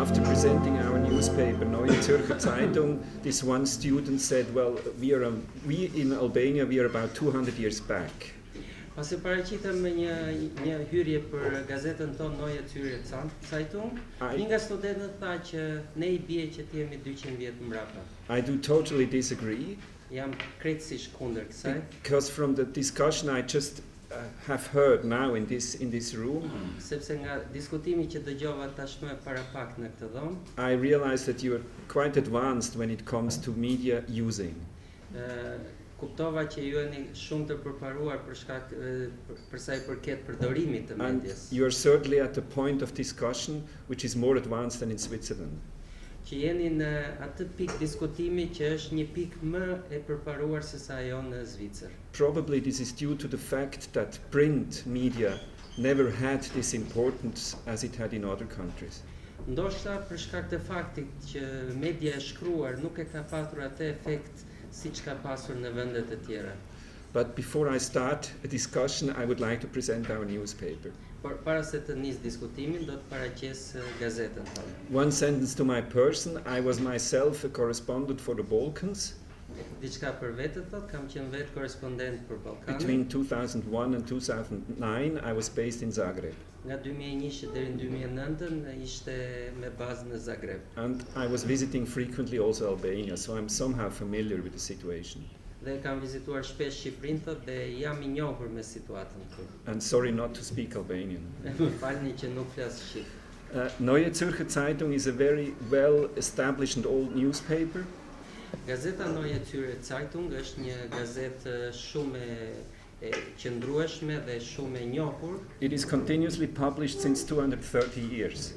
after presenting our newspaper, Neue Zürcher Zeitung, this one student said, well, we in Albania, we are about 200 years back. Pas e paraqitëm me një hyrje për gazetën tonë Neue Zürcher Zeitung, një nga studentët tha që ne I bie që të jemi 200 vjet mbrapa. I do totally disagree. Jam krejtësisht kundër kësaj. Because from the discussion I just have heard now in this room, Sepse nga diskutimi që dëgjova tashmë para pak në këtë dhomë, I realized that you are quite advanced when it comes to media using. Kuptova që ju jeni shumë të përparuar për shkak për sa I përket përdorimit të medias. You are certainly at the point of discussion which is more advanced than in Switzerland. Që jeni në atë pikë diskutimi që është një pikë më e përparuar se sa ajo në Zvicër. Probably this is due to the fact that print media never had this importance as it had in other countries. Ndoshta për shkak të faktit që media e shkruar nuk e ka patur atë efekt siç ka pasur në vendet e tjera. But before I start a discussion, I would like to present our newspaper. Por para se të nis diskutimin, do të paraqes gazetën tonë. One sentence to my person, I was myself a correspondent for the Balkans. Diçka për vetë thot, kam qenë vetë korrespondent për Ballkanin. Between 2001 and 2009, I was based in Zagreb. Nga 2001 deri në 2009 ishte me bazë në Zagreb. And I was visiting frequently also Albania, so I'm somehow familiar with the situation. Dhe kam vizituar shpesh Shqipërinë thot dhe jam I njohur me situatën këtu. And sorry not to speak Albanian. Më falni që nuk flas shqip. Neue Zürcher Zeitung is a very well established and old newspaper. Gazeta Neue Zürcher Zeitung është një gazetë shumë e qëndrueshme dhe shumë e njohur. It is continuously published since 230 years.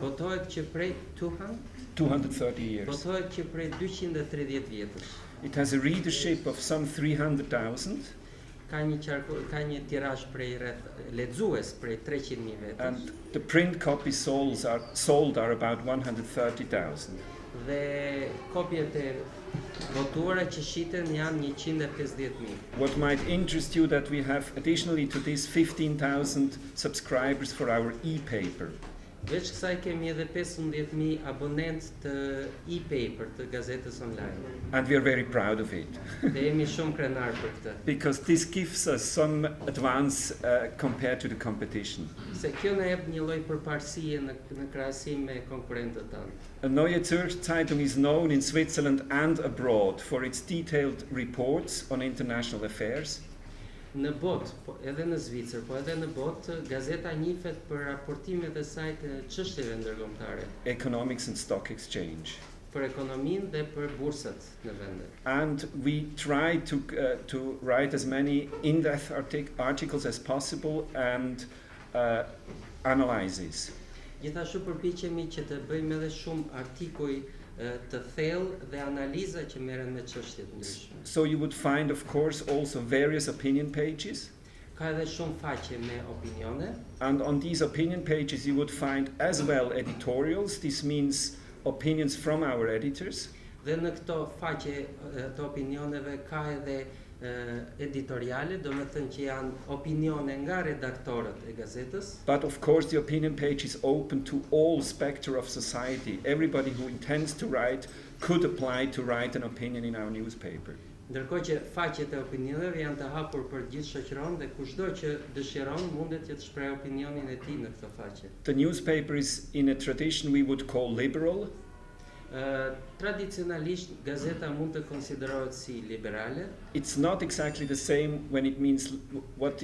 Botohet që prej 230 years. Botohet që prej 230 vjetësh. It has a readership of some 300,000. Ka një tirazh prej lexues prej 300.000 vetësh. And the print copies sold are about 130,000. Dhe kopjet e votuara që shiten janë 150.000. What might interest you that we have additionally to this 15,000 subscribers for our e-paper. Veç kësaj kemi edhe 15.000 abonentë të e-paper të gazetës online. And we are very proud of it. Dhe jemi shumë krenar për këtë. Because this gives us some advance compared to the competition. Se kjo na jep një lloj përparësie në krahasim me konkurrentët tanë. Neue Zürcher Zeitung is known in Switzerland and abroad for its detailed reports on international affairs. Në botë, edhe në Zvicër, po edhe në botë, gazeta njihet për raportimet e saj të çështjeve ndërkombëtare. Economics and stock exchange. Për ekonominë dhe për bursat në vende. And we try to write as many in-depth articles as possible and analyses. Gjithashtu përpiqemi që të bëjmë edhe shumë artikuj të thellë dhe analiza që merren me çështje të ndryshme. So you would find of course also various opinion pages. Ka edhe shumë faqe me opinione. And on these opinion pages you would find as well editorials. This means opinions from our editors. Dhe në këto faqe të opinioneve ka edhe editoriale, do të thënë që janë opinione nga redaktorët e gazetës. But of course the opinion page is open to all spectra of society. Everybody who intends to write could apply to write an opinion in our newspaper. Ndërkohë që faqet e opinioneve janë të hapur për gjithë shoqëron dhe kushdo që dëshiron mundet që të shprehë opinionin e tij në këtë faqe. The newspaper is in a tradition we would call liberal. Tradicionalisht gazeta mund të konsiderohet si liberale. It's not exactly the same when it means what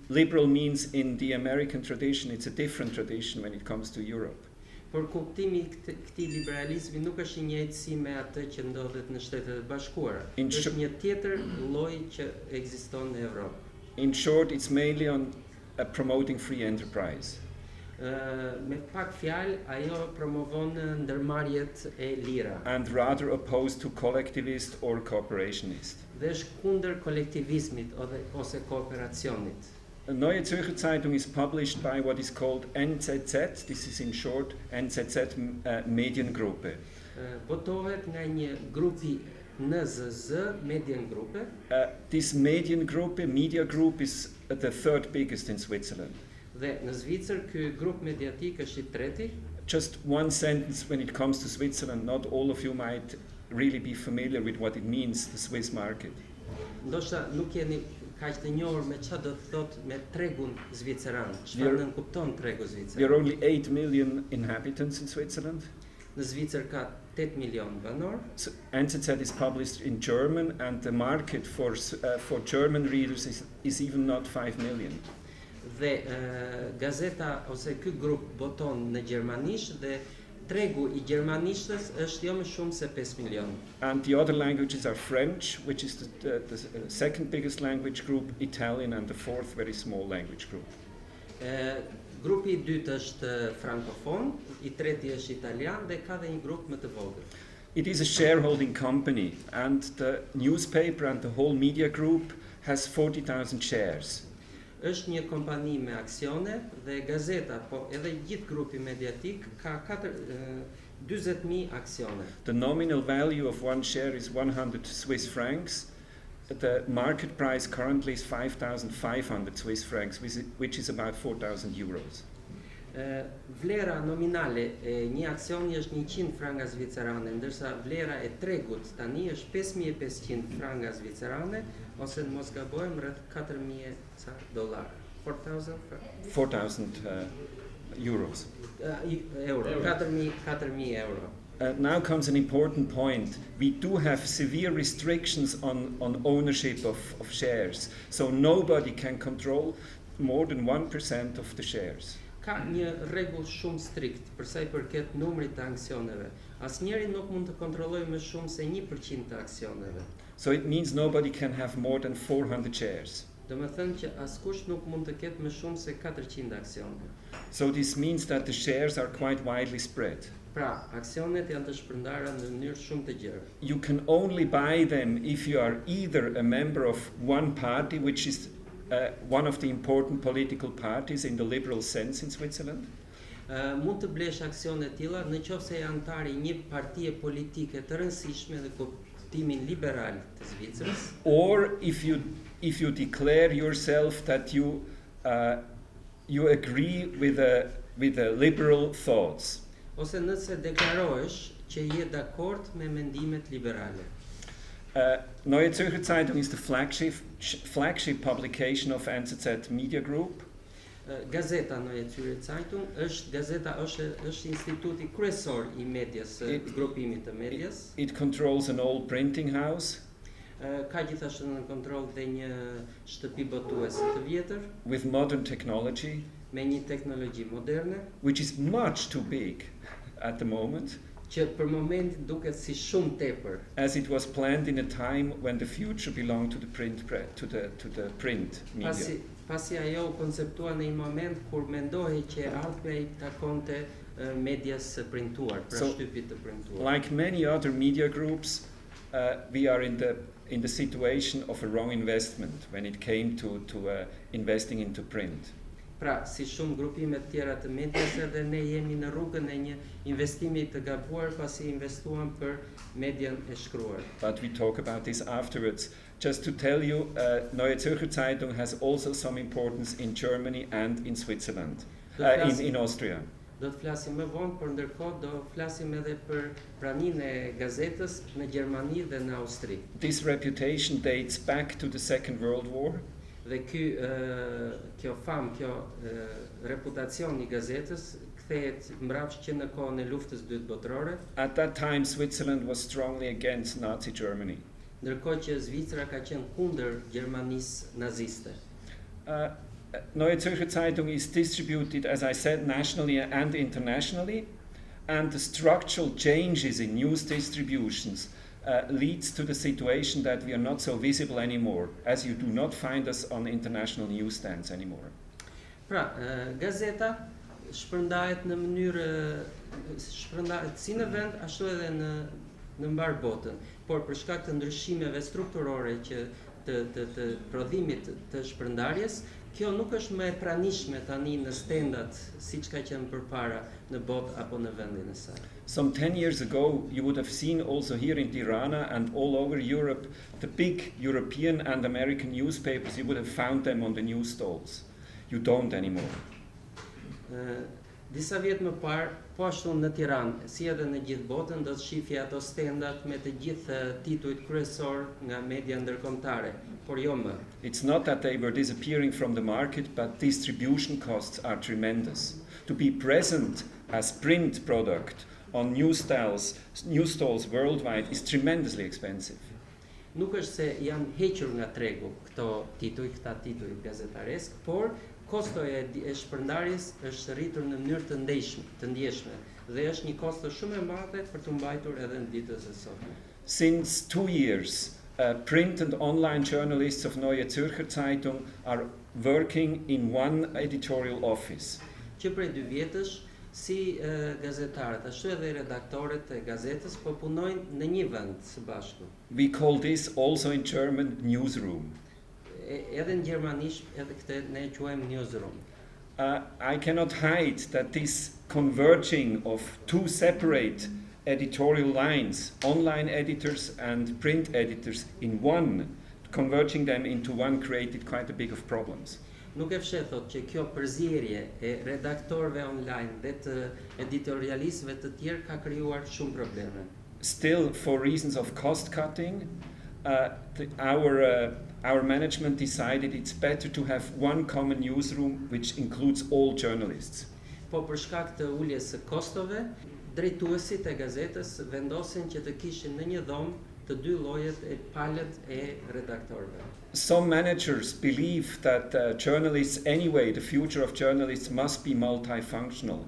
liberal means in the American tradition. It's a different tradition when it comes to Europe. Por kuptimi I këtij liberalizmi nuk është I njëjtë si me atë që ndodhet në Shtetet e Bashkuara. Është një tjetër lloj që ekziston në Evropë. In short, it's mainly on promoting free enterprise. Me pak fjalë, ajo promovon ndërmarrjet e lira. And rather opposed to collectivist or cooperationist. Dhe është kundër kolektivizmit ose kooperacionit. Neue Zürcher Zeitung is published by what is called NZZ. This is in short NZZ Mediengruppe. Botohet nga një grupi NZZ Mediengruppe. This Mediengruppe, media group, is the third biggest in Switzerland. Dhe në Zvicër ky grup mediatik është I treti. Just one sentence when it comes to Switzerland. Not all of you might really be familiar with what it means, the Swiss market. Ndoshta nuk jeni kaq të njohur me çfarë do të thotë me tregun zviceran. Çfarë nënkupton tregu zviceran? There are only 8 million inhabitants in Switzerland. Në Zvicër ka 8 milion banor. So, NZZ is published in German, and the market for German readers is even not 5 million. Dhe gazeta ose ky grup boton në gjermanisht dhe tregu I gjermanishtës është jo më shumë se 5 milion. And the other languages are French, which is the second biggest language group, Italian, and the fourth very small language group. Grupi I dytë është frankofon, I treti është italian dhe ka dhe një grup më të vogël. It is a shareholding company, and the newspaper and the whole media group has 40,000 shares. Është një kompani me aksione dhe gazeta, po edhe gjithë grupi mediatik ka 40.000 aksione. The nominal value of one share is 100 Swiss francs. The market price currently is 5,500 Swiss francs, which is about 4,000 euros. Vlera nominale e një aksioni është 100 franga zvicerane, ndërsa vlera e tregut tani është 5.500 franga zvicerane, ose në mos gabojmë rreth 4.000 dollar. 4,000 euros. Euro. 4.000 euro. Now comes an important point. We do have severe restrictions on ownership of shares, so nobody can control more than 1% of the shares. Ka një rregull shumë strikt për sa I përket numrit të aksioneve. Asnjëri nuk mund të kontrollojë më shumë se 1% të aksioneve. So it means nobody can have more than 400 shares. Do të thënë që askush nuk mund të ketë më shumë se 400 aksione. So this means that the shares are quite widely spread. Pra, aksionet janë të shpërndara në mënyrë shumë të gjerë. You can only buy them if you are either a member of one party, which is one of the important political parties in the liberal sense in Switzerland. Mund të blesh aksione të tilla nëse je antar I një partie politike të rëndësishme në kuptimin liberal të Zvicrës. Or if you declare yourself that you agree with the liberal thoughts. Ose nëse deklarohesh që je dakord me mendimet liberale. Neue Zürcher Zeitung is the flagship publication of NZZ Media Group. Gazeta Neue Zürcher Zeitung është instituti kryesor I medias, grupimit të medias. It controls an old printing house. Ka gjithashtu në kontroll dhe një shtëpi botuese të vjetër. With modern technology. Me një teknologji moderne. Which is much too big at the moment. Që për momentin duket si shumë tepër. As it was planned in a time when the future belonged to the print media. Pasi ajo u konceptua në një moment kur mendohej që ardhmja I takonte medias së printuar, pra shtypit të printuar. Like many other media groups, we are in the situation of a wrong investment when it came to investing into print. Pra, si shumë grupime të tjera të medias, edhe ne jemi në rrugën e një investimi të gabuar pasi investuam për median e shkruar. But we talk about this afterwards. Just to tell you, Neue Zürcher Zeitung has also some importance in Germany and in Switzerland, in Austria. Do të flasim më vonë, por ndërkohë do flasim edhe për praninë e gazetës në Gjermani dhe në Austri. This reputation dates back to the Second World War. Dhe kjo reputacion I gazetës kthehet mbrapsht që në kohën e luftës dytë botërore. At that time Switzerland was strongly against Nazi Germany. Ndërkohë që Zvicra ka qenë kundër Gjermanisë naziste. Neue Zürcher Zeitung is distributed, as I said, nationally and internationally, and the structural changes in news distributions leads to the situation that we are not so visible anymore, as you do not find us on international newsstands anymore. Pra, gazeta shpërndahet në mënyrë si në vend ashtu edhe në mbar botën, por për shkak të ndryshimeve strukturore që të prodhimit të shpërndarjes, kjo nuk është më e pranishme tani në stendat siç ka qenë përpara në botë apo në vendin e saj. Some 10 years ago, you would have seen also here in Tirana and all over Europe, the big European and American newspapers, you would have found them on the news stalls. You don't anymore. Disa vjet më parë, po ashtu në Tiranë, si edhe në gjithë botën, do të shifje ato stendat me të gjithë titujt kryesor nga media ndërkombëtare, por jo më. It's not that they were disappearing from the market, but distribution costs are tremendous. To be present as print product on news stalls worldwide is tremendously expensive. Nuk është se janë hequr nga tregu këta tituj gazetaresk, por kostoja e shpërndarjes është rritur në mënyrë të ndjeshme dhe është një kosto shumë e madhe për të mbajtur edhe në ditët e sotme. Since 2 years, print and online journalists of Neue Zürcher Zeitung are working in one editorial office. Që prej 2 vjetësh, si gazetarët, ashtu edhe redaktorët e gazetës po punojnë në një vend së bashku. We call this also in German newsroom. Edhe në gjermanisht, edhe këtë ne quajmë newsroom. I cannot hide that this converging of two separate editorial lines, online editors and print editors in one, converging them into one created quite a big of problems. Nuk e fshet thot që kjo përzierje e redaktorëve online dhe të editorialistëve të tjerë ka krijuar shumë probleme. Still, for reasons of cost cutting, our management decided it's better to have one common newsroom which includes all journalists. Po për shkak të uljes së kostove, drejtuesit e gazetës vendosin që të kishin në një dhomë të 2 llojet e palët e redaktorëve. Some managers believe that journalists, anyway, the future of journalists must be multifunctional.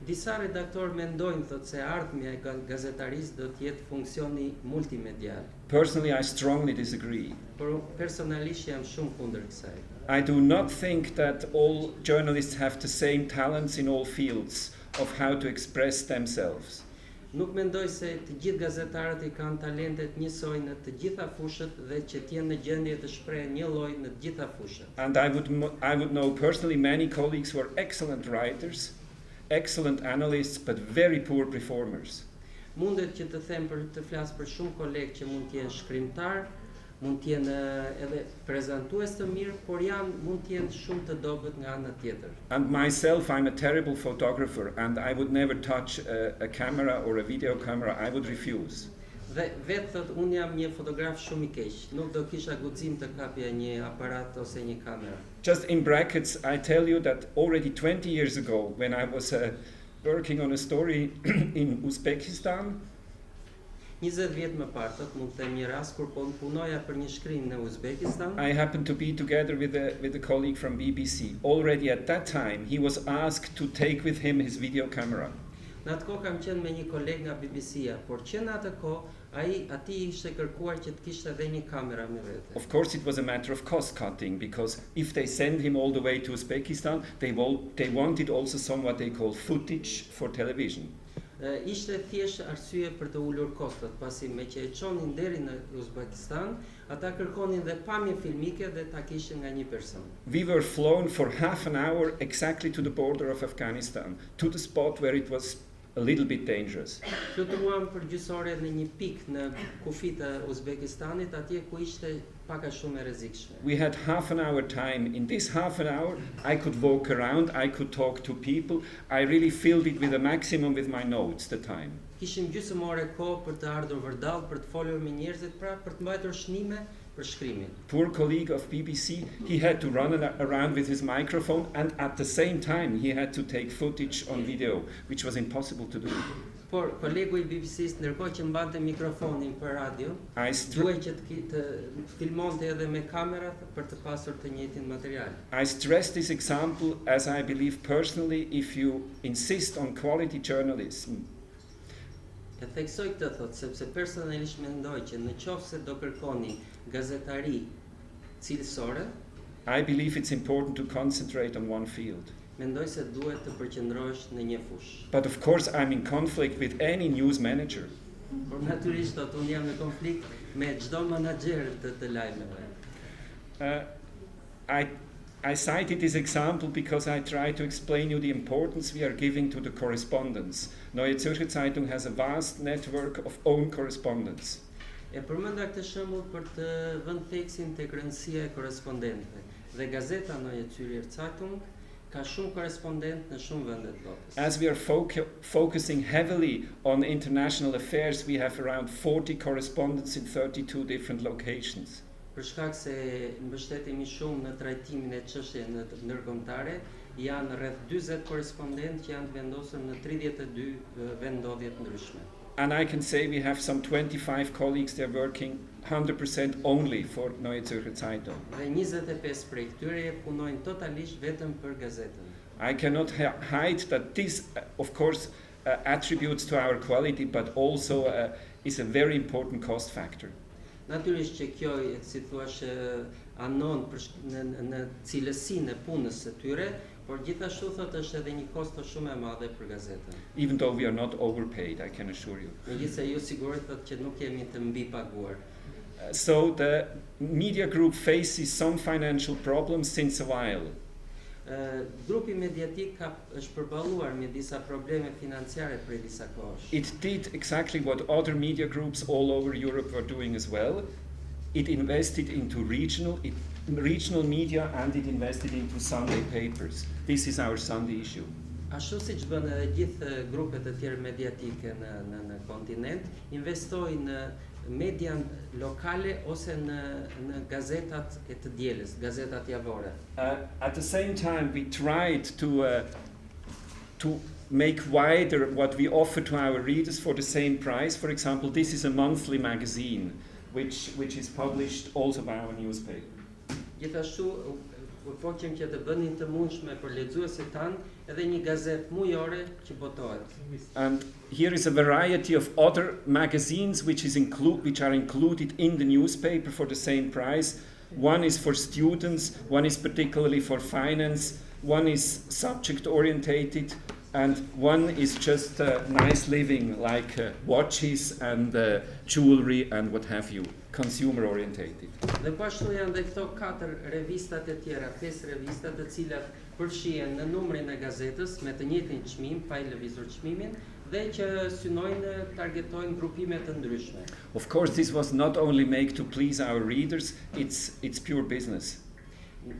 Disa redaktorë mendojnë thotë se ardhmja e gazetarisë do të jetë funksioni multimedial. Personally, I strongly disagree. Por personalisht jam shumë kundër kësaj. I do not think that all journalists have the same talents in all fields of how to express themselves. Nuk mendoj se të gjithë gazetarët i kanë talentet njësoj në të gjitha fushët dhe që të jenë në gjendje të shprehen një lloj në të gjitha fushët. And I would know personally many colleagues who are excellent writers, excellent analysts, but very poor performers. Mundet që të them të flas për shumë kolegë që mund të jenë shkrimtar, mund të jenë edhe prezantues të mirë, por mund të jenë shumë të dobët nga ana tjetër. And myself, I'm a terrible photographer, and I would never touch a camera or a video camera. I would refuse. Dhe vetë thot, unë jam një fotograf shumë I keq, nuk do kisha guxim të kapja një aparat ose një kamera. Just in brackets, I tell you that already 20 years ago, when I was working on a story in Uzbekistan, 20 vjet më parë, thot mund të them një rast kur punoja për një shkrim në Uzbekistan. I happened to be together with a colleague from BBC. Already at that time, he was asked to take with him his video camera. Në atë kohë kam qenë me një koleg nga BBC-a, por që në atë kohë ati ishte kërkuar që të kishte edhe një kamera me vete. Of course, it was a matter of cost cutting, because if they send him all the way to Uzbekistan, they wanted also somewhat they call footage for television. Ishte thjesht arsye për të ulur kostot, pasi me që e çonin deri në Uzbekistan, ata kërkonin dhe pamje filmike dhe ta kishin nga një person. We were flown for half an hour exactly to the border of Afghanistan, to the spot where it was a little bit dangerous. Fluturuam për gjysore në një pikë në kufit e Uzbekistanit, atje ku ishte pak a shumë e rrezikshme. We had half an hour time. In this half an hour, I could walk around, I could talk to people. I really filled it with a maximum with my notes, the time. Kishim gjysmë ore kohë për të ardhur vërdall, për të folur me njerëzit, pra për të mbajtur shënime për shkrimin. Poor colleague of BBC, he had to run around with his microphone, and at the same time he had to take footage on video, which was impossible to do. Por kolegu I BBC-s ndërkohë që mbante mikrofonin për radio, duhej që të filmonte edhe me kamerat për të pasur të njëjtin material. I stress this example as I believe personally if you insist on quality journalism. E theksoj këtë thot, sepse personalisht mendoj që në qoftë se do kërkoni gazetari cilësore, I believe it's important to concentrate on one field. Mendoj se duhet të përqendrohesh në një fushë. But of course I'm in conflict with any news manager. Por natyrisht unë jam në konflikt me çdo menaxher të lajmeve. I cited this example because I try to explain you the importance we are giving to the correspondence. Neue Zürcher Zeitung has a vast network of own correspondence. E përmenda këtë shembull për të vënë theksin tek rëndësia e korrespondentëve. Dhe gazeta Neue Zürcher Zeitung ka shumë korespondent në shumë vende të botës. As we are focusing heavily on international affairs, we have around 40 correspondents in 32 different locations. Për shkak se mbështetemi shumë në trajtimin e çështjeve ndërkombëtare, janë rreth 40 korespondent që janë të vendosur në 32 vendodhje të ndryshme. And I can say we have some 25 colleagues, they're working 100% only for Neue Zürcher Zeitung. Dhe 25 prej këtyre punojnë totalisht vetëm për gazetën. I cannot hide that this, of course, attributes to our quality, but also is a very important cost factor. Natyrisht që kjo, si thua, anon në cilësinë e punës së tyre, por gjithashtu thotë është edhe një kosto shumë e madhe për gazetën. Even though we are not overpaid, I can assure you. Megjithëse ju sigurisht thotë që nuk jemi të mbipaguar. So the media group faces some financial problems since a while. Grupi mediatik është përballuar me disa probleme financiare prej disa kohësh. It did exactly what other media groups all over Europe were doing as well. It invested into regional media and it invested into Sunday papers. This is our Sunday issue. Ashtu siç bën edhe gjithë grupet e tjera mediatike në kontinent, investojnë në media lokale ose në gazetat e të dielës, gazetat javore. At the same time, we tried to make wider what we offer to our readers for the same price. For example, this is a monthly magazine, which is published also by our newspaper. Gjithashtu, foqem që të bënin të mundshme për lexuesit tanë edhe një gazetë mujore që botohet. And here is a variety of other magazines which are included in the newspaper for the same price. One is for students, one is particularly for finance, one is subject orientated, and one is just nice living like watches and jewelry and what have you, consumer orientated. Dhe po ashtu janë dhe këto 4 revistat e tjera, 5 revistat të cilat përfshihen në numrin e gazetës me të njëjtin çmim, pa i lëvizur çmimin, dhe që synojnë targetojnë grupime të ndryshme. Of course, this was not only made to please our readers, it's pure business.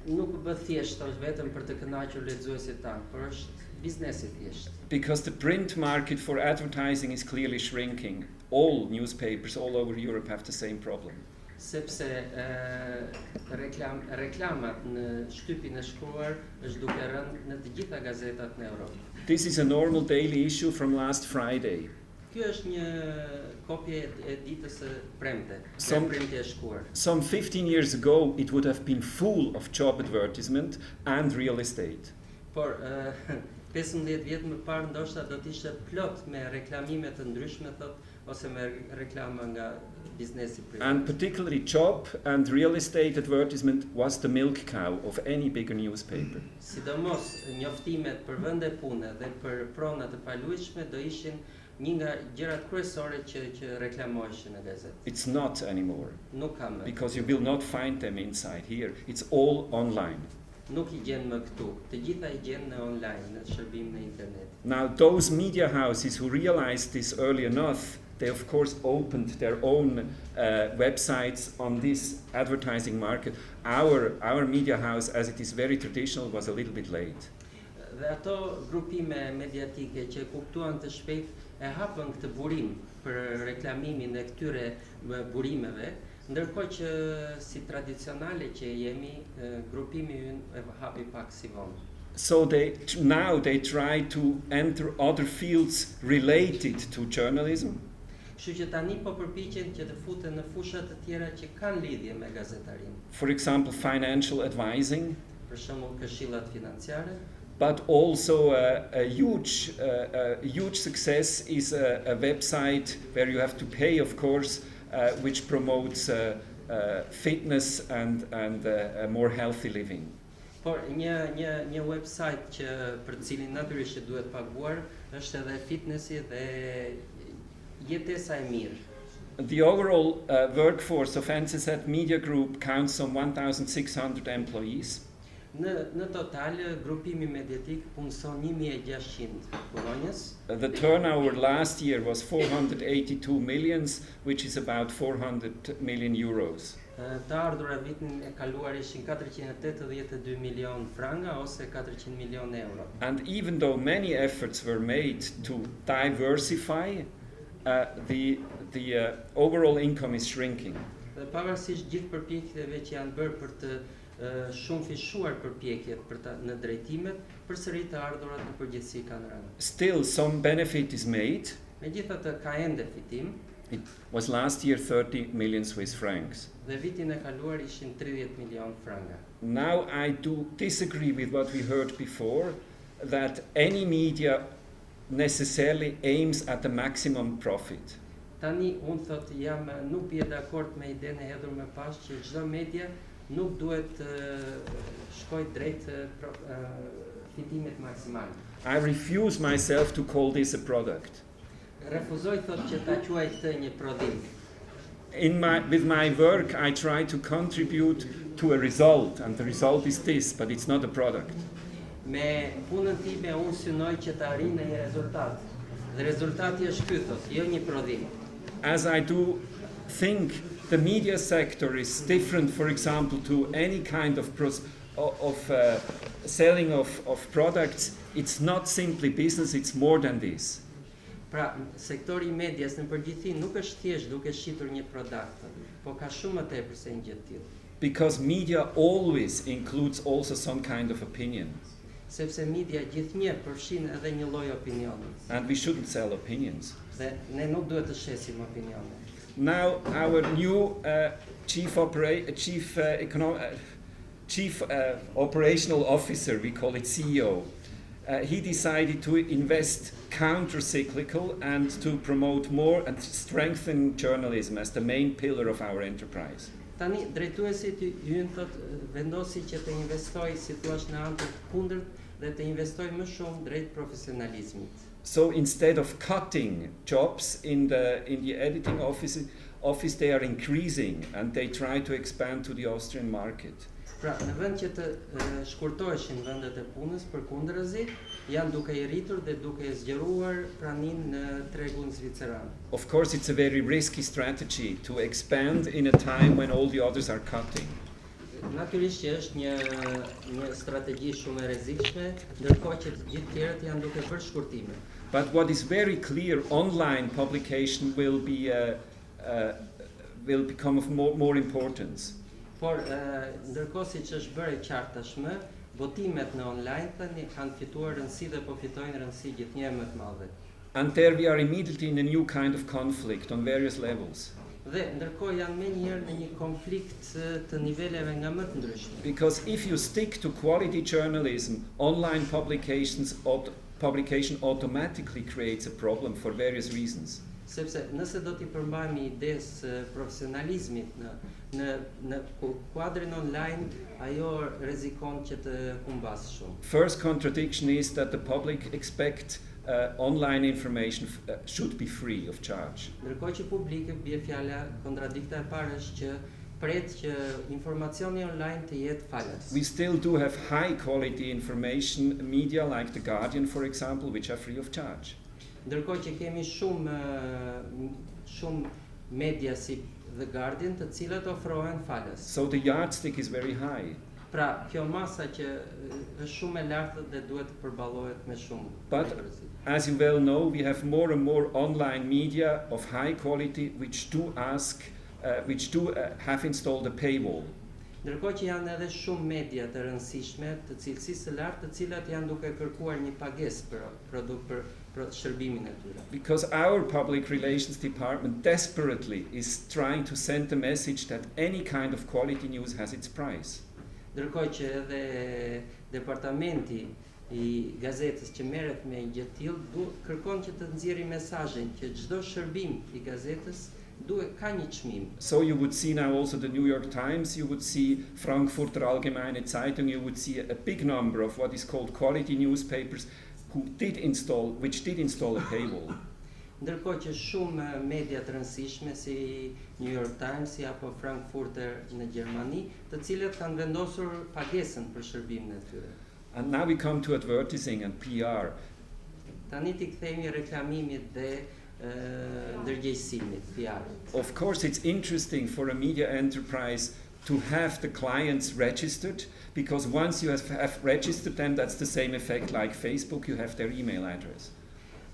Nuk bëhet thjesht vetëm për të kënaqur lexuesit tanë, por është biznesi thjesht. Because the print market for advertising is clearly shrinking. All newspapers all over Europe have the same problem. Sepse reklamat në shtypin e shkruar është duke rënë në të gjitha gazetat në Europë. This is a normal daily issue from last Friday. Kjo është një kopje e ditës së premte, premte e shkuar. Some 15 years ago, it would have been full of job advertisement and real estate. Por 15 vjet më parë ndoshta do të ishte plot me reklamime të ndryshme ose me reklama nga biznesi privat. And particularly job and real estate advertisement was the milk cow of any bigger newspaper. Sidomos njoftimet për vende pune dhe për prona të paluajtshme do ishin një nga gjërat kryesore që reklamoheshin në gazetë. It's not anymore. Nuk ka më. Because you will not find them inside here. It's all online. Nuk I gjen më këtu. Të gjitha I gjen në online, në shërbim në internet. Now, those media houses who realized this early enough, they of course opened their own websites on this advertising market. Our media house, as it is very traditional, was a little bit late. Dhe ato grupime mediatike që kuptuan të shpejt e hapën këtë burim për reklamimin e këtyre burimeve, ndërkohë që si tradicionale që jemi, grupimi ynë e hapi pak si vonë. So now they try to enter other fields related to journalism. Kështu që tani po përpiqen që të futen në fusha të tjera që kanë lidhje me gazetarinë. For example, financial advising. Për shembull, këshillat financiare. But also a huge success is a website where you have to pay, of course, which promotes fitness and a more healthy living. Por një website që për cilin natyrisht duhet paguar është edhe fitnessi dhe jetesa e mirë. The overall workforce of NZZ Media Group counts some 1,600 employees. Në total, grupimi mediatik punëson 1.600 punonjës. The turnover last year was 482 millions, which is about 400 million euros. Të ardhurat vitin e kaluar ishin 482 milion franga ose 400 milion euro. And even though many efforts were made to diversify, the overall income is shrinking. Dhe pavarësisht gjithë përpjekjeve që janë bërë për të shumë fishuar përpjekjet në drejtimet, përsëri të ardhurat në përgjithësi kanë rënë. Still, some benefit is made. Megjithatë ka ende fitim. It was last year 30 million Swiss francs. Dhe vitin e kaluar ishin 30 milion franga. Now I do disagree with what we heard before, that any media necessarily aims at the maximum profit. Tani unë thot nuk bie dakord me idenë e hedhur më pas që çdo media nuk duhet shkoj drejt fitimit maksimal. I refuse myself to call this a product. Refuzoj thot që ta quaj këtë një prodhim. With my work, I try to contribute to a result, and the result is this, but it's not a product. Me punën time unë synoj që të arrijë në një rezultat. Dhe rezultati është ky thot, jo një prodhim. As I do think the media sector is different, for example, to any kind of selling of products, it's not simply business, it's more than this. Pra, sektori I medias në përgjithësi nuk është thjesht duke shitur një prodakt, po ka shumë më tepër se një gjë të tillë. Because media always includes also some kind of opinion. Sepse media gjithnjë përfshin edhe një lloj opinioni. And we shouldn't sell opinions. Dhe ne nuk duhet të shesim opinione. Now our new chief operational officer, we call it CEO, he decided to invest counter-cyclical and to promote more and strengthen journalism as the main pillar of our enterprise. Tani drejtuesit ynë thot vendosi që të investoj si thua në anë të kundërt dhe të investoj më shumë drejt profesionalizmit. So instead of cutting jobs in the editing office they are increasing and they try to expand to the Austrian market. Pra, në vend që të shkurtoheshin vendet e punës, përkundërzi, janë duke I rritur dhe duke zgjeruar praninë në tregun zviceran. Of course, it's a very risky strategy to expand in a time when all the others are cutting. Natyrisht që është një strategji shumë e rrezikshme, ndërkohë që të gjithë tjerët janë duke bërë shkurtime. But what is very clear, online publication will become of more importance. Por ndërkohë siç është bërë qartë tashmë, votimet në online tani kanë fituar rëndësi dhe po fitojnë rëndësi gjithnjë më të madhe. And there we are immediately in a new kind of conflict on various levels. Dhe ndërkohë janë menjëherë në një konflikt të niveleve nga më të ndryshme. Because if you stick to quality journalism, online publication automatically creates a problem for various reasons. Sepse nëse do t'i përmbajmë idesë profesionalizmit në kuadrin online, ajo rrezikon që të humbas shumë. First contradiction is that the public expect online information should be free of charge. Ndërkohë që publiku bie fjala kontradikta e parë është që pret që informacioni online të jetë falas. We still do have high quality information media like The Guardian, for example, which are free of charge. Ndërkohë që kemi shumë media si The Guardian të cilat ofrohen falas. So the yardstick is very high. Pra, kjo masa që është shumë e lartë dhe duhet të përballohet me shumë. But as you well know, we have more and more online media of high quality which do have installed a paywall. Ndërkohë që janë edhe shumë media të rëndësishme të cilësisë së lartë, të cilat janë duke kërkuar një pagesë për shërbimin e tyre. Because our public relations department desperately is trying to send the message that any kind of quality news has its price. Ndërkohë që edhe departamenti I gazetës që merret me një gjë të tillë kërkon që të nxjerrë mesazhin që çdo shërbim I gazetës duhet ka një çmim. So you would see now also the New York Times, you would see Frankfurter Allgemeine Zeitung, you would see a big number of what is called quality newspapers which did install a paywall. Ndërkohë që shumë media të rëndësishme si New York Times apo Frankfurter në Gjermani, të cilët kanë vendosur pagesën për shërbimin e tyre. And now we come to advertising and PR. Tani ti kthehemi reklamimit dhe ndërgjegjësimit, PR-it. Of course, it's interesting for a media enterprise to have the clients registered, because once you have registered them, that's the same effect like Facebook, you have their email address.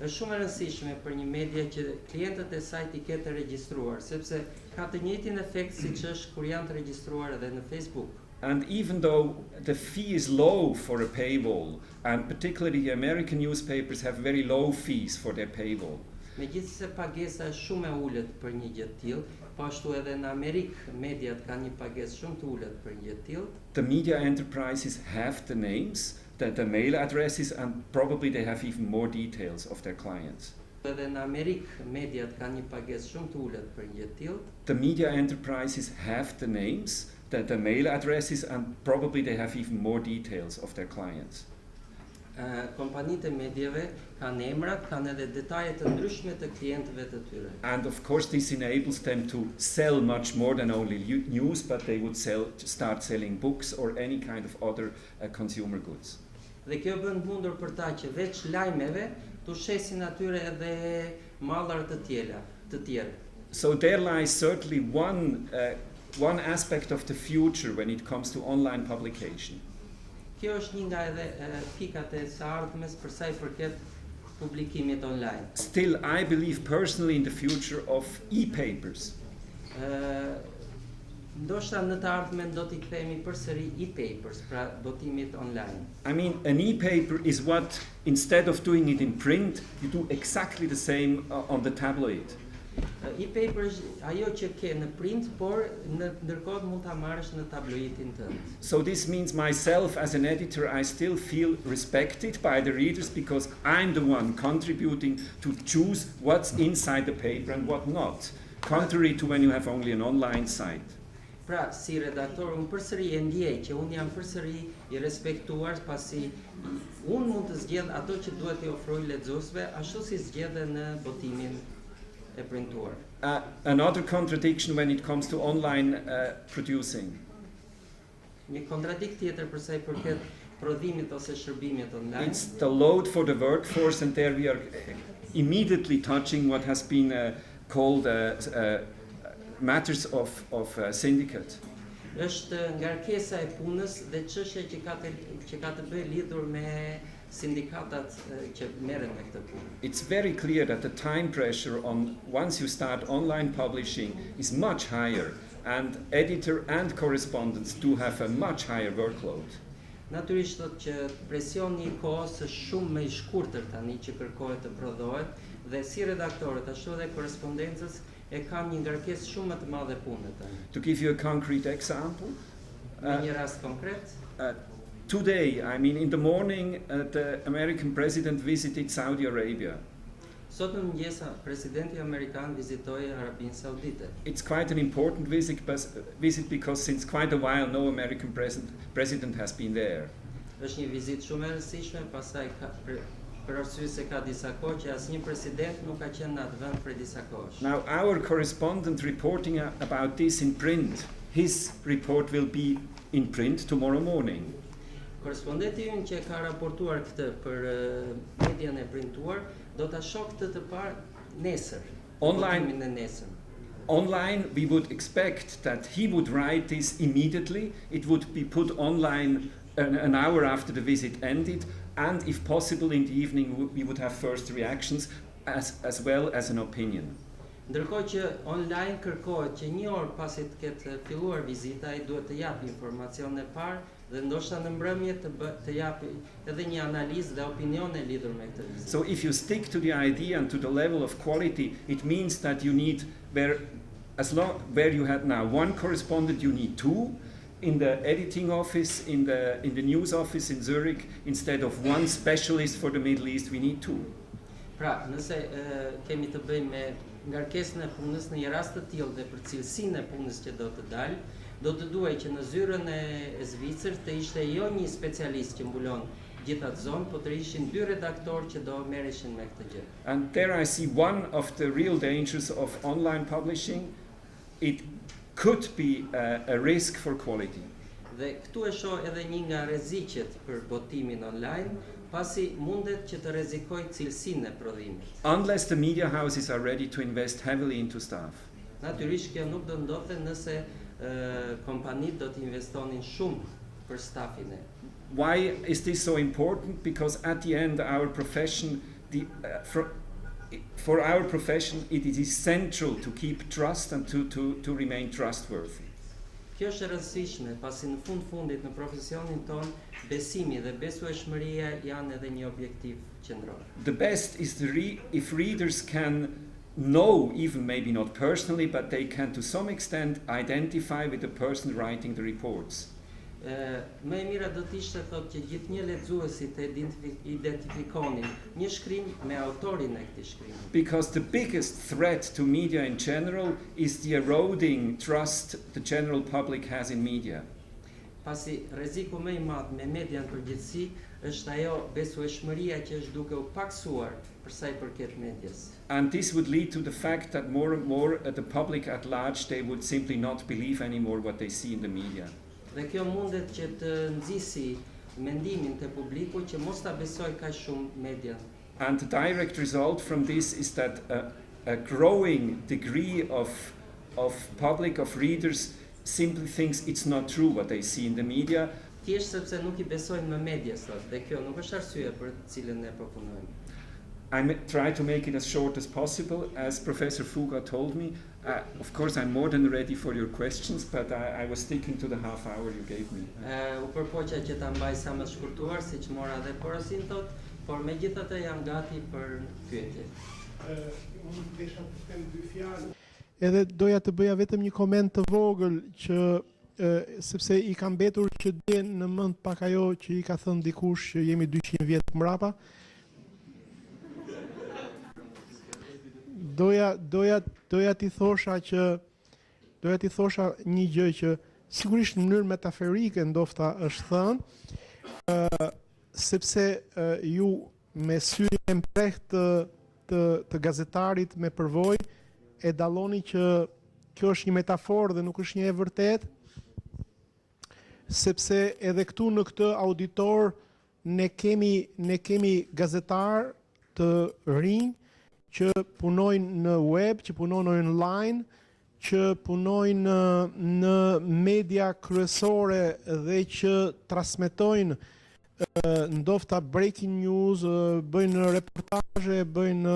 Është shumë e rëndësishme për një media që klientët e saj t'i ketë regjistruar, sepse ka të njëjtin efekt siç është kur janë të regjistruar edhe në Facebook. And even though the fee is low for a paywall, and particularly the American newspapers have very low fees for their paywall, Megjithëse pagesa është shumë e ulët për një gjë të tillë, po ashtu edhe në Amerikë mediat kanë një pagesë shumë të ulët për një gjë të tillë. the media enterprises have the names, the mail addresses, and probably they have even more details of their clients. Edhe në Amerikë mediat kanë një pagesë shumë të ulët për një gjë të tillë. The media enterprises have the names, the mail addresses, and probably they have even more details of their clients. Kompanitë e medjave kanë emrat, kanë edhe detaje të ndryshme të klientëve të tyre. And of course, this enables them to sell much more than only news, but they would start selling books or any kind of other consumer goods. Dhe kjo bën mundur për ta që veç lajmeve të shesin atyre edhe mallar të tjera. So there lies certainly one aspect of the future when it comes to online publication. Kjo është një nga edhe pikat e së ardhmes për sa I përket publikimit online. Still, I believe personally in the future of e-papers. Ndoshta në të ardhmen do t'i kthehemi përsëri e-papers, pra botimit online. I mean, an e-paper is what, instead of doing it in print, you do exactly the same on the tabloid. E-paper është ajo që ke në print, por ndërkohë mund ta marrësh në tabloidin tënd. So this means myself as an editor, I still feel respected by the readers because I'm the one contributing to choose what's inside the paper and what not, contrary to when you have only an online site. Pra, si redaktor, unë përsëri e ndjej që unë jam përsëri I respektuar pasi unë mund të zgjedh ato që duhet I ofroj lexuesve, ashtu si zgjedhe në botimin e printuar. Another contradiction when it comes to online producing. Një kontradikt tjetër për sa I përket prodhimit ose shërbimit online. It's the load for the workforce, and there we are immediately touching what has been called matters of syndicate. Është ngarkesa e punës dhe çështja që ka të bëjë lidhur me sindikatat që merren me këtë punë. It's very clear that the time pressure on once you start online publishing is much higher, and editor and correspondents do have a much higher workload. Natyrisht thotë që presioni I kohës është shumë më I shkurtër tani që kërkohet të prodhohet dhe si redaktorët ashtu edhe korrespondencës e kanë një ngarkesë shumë më të madhe pune tani. To give you a concrete example, Në një rast konkret, today, I mean, in the morning, the American president visited Saudi Arabia. sot në mëngjes presidenti amerikan vizitoi Arabinë Saudite. It's quite an important visit because since quite a while no American president has been there. Është një vizitë shumë e rëndësishme, pastaj për arsye se ka disa kohë që asnjë president nuk ka qenë në atë vend për disa kohësh. Now, our correspondent reporting about this in print, his report will be in print tomorrow morning. Korrespondenti ynë që ka raportuar këtë për median e printuar, do ta shoh këtë të parë nesër. Online. Në nesër. Online, we would expect that he would write this immediately. It would be put online an hour after the visit ended, and if possible in the evening we would have first reactions as well as an opinion. Ndërkohë që online kërkohet që një orë pasi të ketë filluar vizita, ai duhet të japë informacion e parë dhe ndoshta në mbrëmje të japë edhe një analizë dhe opinione lidhur me këtë vizitë. So if you stick to the idea and to the level of quality, it means that you need where you had now one correspondent, you need two. In the editing office, in the news office in Zurich, instead of one specialist for the Middle East, we need two. Pra, nëse kemi të bëjmë me ngarkesën e punës në një rast të tillë dhe për cilësinë e punës që do të dalë, do të duhej që në zyrën e Zvicër të ishte jo një specialist që mbulon gjithë atë zonë, po të ishin dy redaktorë që do merreshin me këtë gjë. And there I see one of the real dangers of online publishing. It could be a risk for quality. Dhe këtu e shoh edhe një nga rreziqet për botimin online, pasi mundet që të rrezikojë cilësinë e prodhimit. Unless the media houses are ready to invest heavily into staff. Natyrisht kjo nuk do ndodhte nëse kompanitë do të investonin shumë për stafin e. Why is this so important? Because at the end, our profession, for our profession, it is essential to keep trust and to remain trustworthy. Kjo është e rëndësishme, pasi në fundit në profesionin ton, besimi dhe besueshmëria janë edhe një objektiv qendror. The best is if readers can know, even maybe not personally, but they can to some extent identify with the person writing the reports. Më e mira do të ishte thotë që gjithnjë lexuesi të identifikonin një shkrim me autorin e këtij shkrimi. Because the biggest threat to media in general is the eroding trust the general public has in media. Pasi rreziku më i madh me median përgjithësi është ajo besueshmëria që është duke u paksuar për sa i përket medias. And this would lead to the fact that more and more the public at large, they would simply not believe anymore what they see in the media. Dhe kjo mundet që të nxjisi mendimin te publiku që mos ta besoj kaq shumë median. And the direct result from this is that a growing degree of public, of readers, simply thinks it's not true what they see in the media. Thjesht sepse nuk I besojnë më medias sot, dhe kjo nuk është arsye për të cilën ne po punojmë. I try to make it as short as possible. As Professor Fuga told me, of course I'm more than ready for your questions, but I was sticking to the half hour you gave me. U përpoqja që ta mbaj sa më të shkurtuar, siç mora dhe porosin tot, por megjithatë jam gati për pyetje. Unë desha të them dy fjalë. Edhe doja të bëja vetëm një koment të vogël që sepse I ka mbetur që dhe në mend pak ajo që I ka thënë dikush që jemi 200 vjet mbrapa. Doja ti thosha një gjë që sigurisht në mënyrë metaforike ndofta është thënë, sepse ju me syrin e mprehtë të gazetarit me përvojë e dalloni që kjo është një metaforë dhe nuk është një e vërtetë, sepse edhe këtu në këtë auditor ne kemi gazetar të rinj që punojnë në web, që punojnë online, që punojnë në media kryesore dhe që transmetojnë ndofta breaking news, bëjnë reportazhe, bëjnë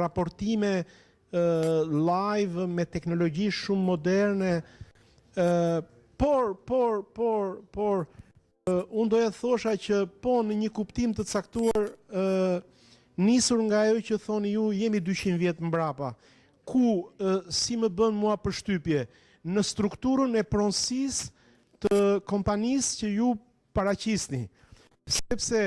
raportime live me teknologji shumë moderne, por unë doja të thosha që po në një kuptim të caktuar nisur nga ajo që thoni ju jemi 200 vjet mbrapa, ku si më bën mua përshtypje në strukturën e pronësisë të kompanisë që ju paraqisni, sepse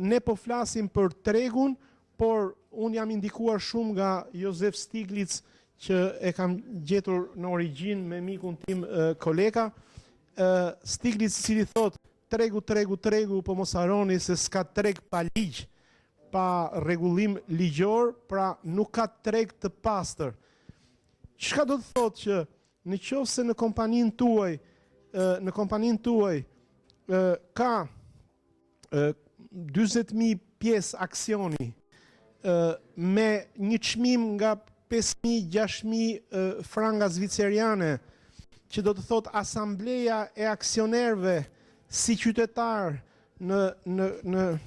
ne po flasim për tregun, por unë jam indikuar shumë nga Josef Stiglitz që e kam gjetur në origjinë me mikun tim kolega, Stiglitz I cili thot tregu, po mos harroni se s'ka treg pa ligj, pa rregullim ligjor, pra nuk ka treg të pastër. Çka do të thotë që nëse në kompaninë tuaj ka 40.000 pjesë aksioni me një çmim nga 5.000-6.000 franga zviceriane, që do të thotë asambleja e aksionerëve si qytetar në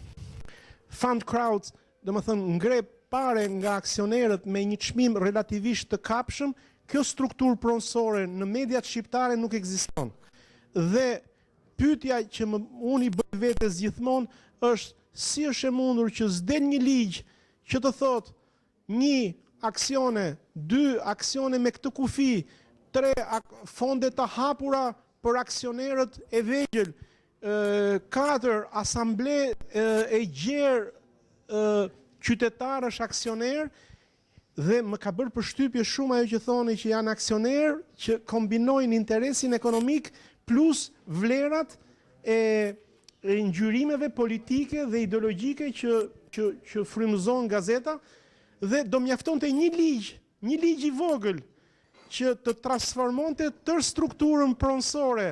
fund crowds, do më thënë ngre pare nga aksionerët me një çmim relativisht të kapshëm, kjo strukturë pronësore në mediat shqiptare nuk ekziston. Dhe pyetja që unë I bëj vetes gjithmonë është si është e mundur që s'del një ligj që të thotë 1 aksione, 2 aksione me këtë kufi, 3 fonde të hapura për aksionerët e vegjël, 4 asamble e gjerë qytetarësh aksioner, dhe më ka bërë përshtypje shumë ajo që thoni që janë aksioner që kombinojnë interesin ekonomik plus vlerat e ngjyrimeve politike dhe ideologjike që frymëzon gazeta, dhe do mjaftonte një ligj I vogël që të transformonte tërë strukturën pronësore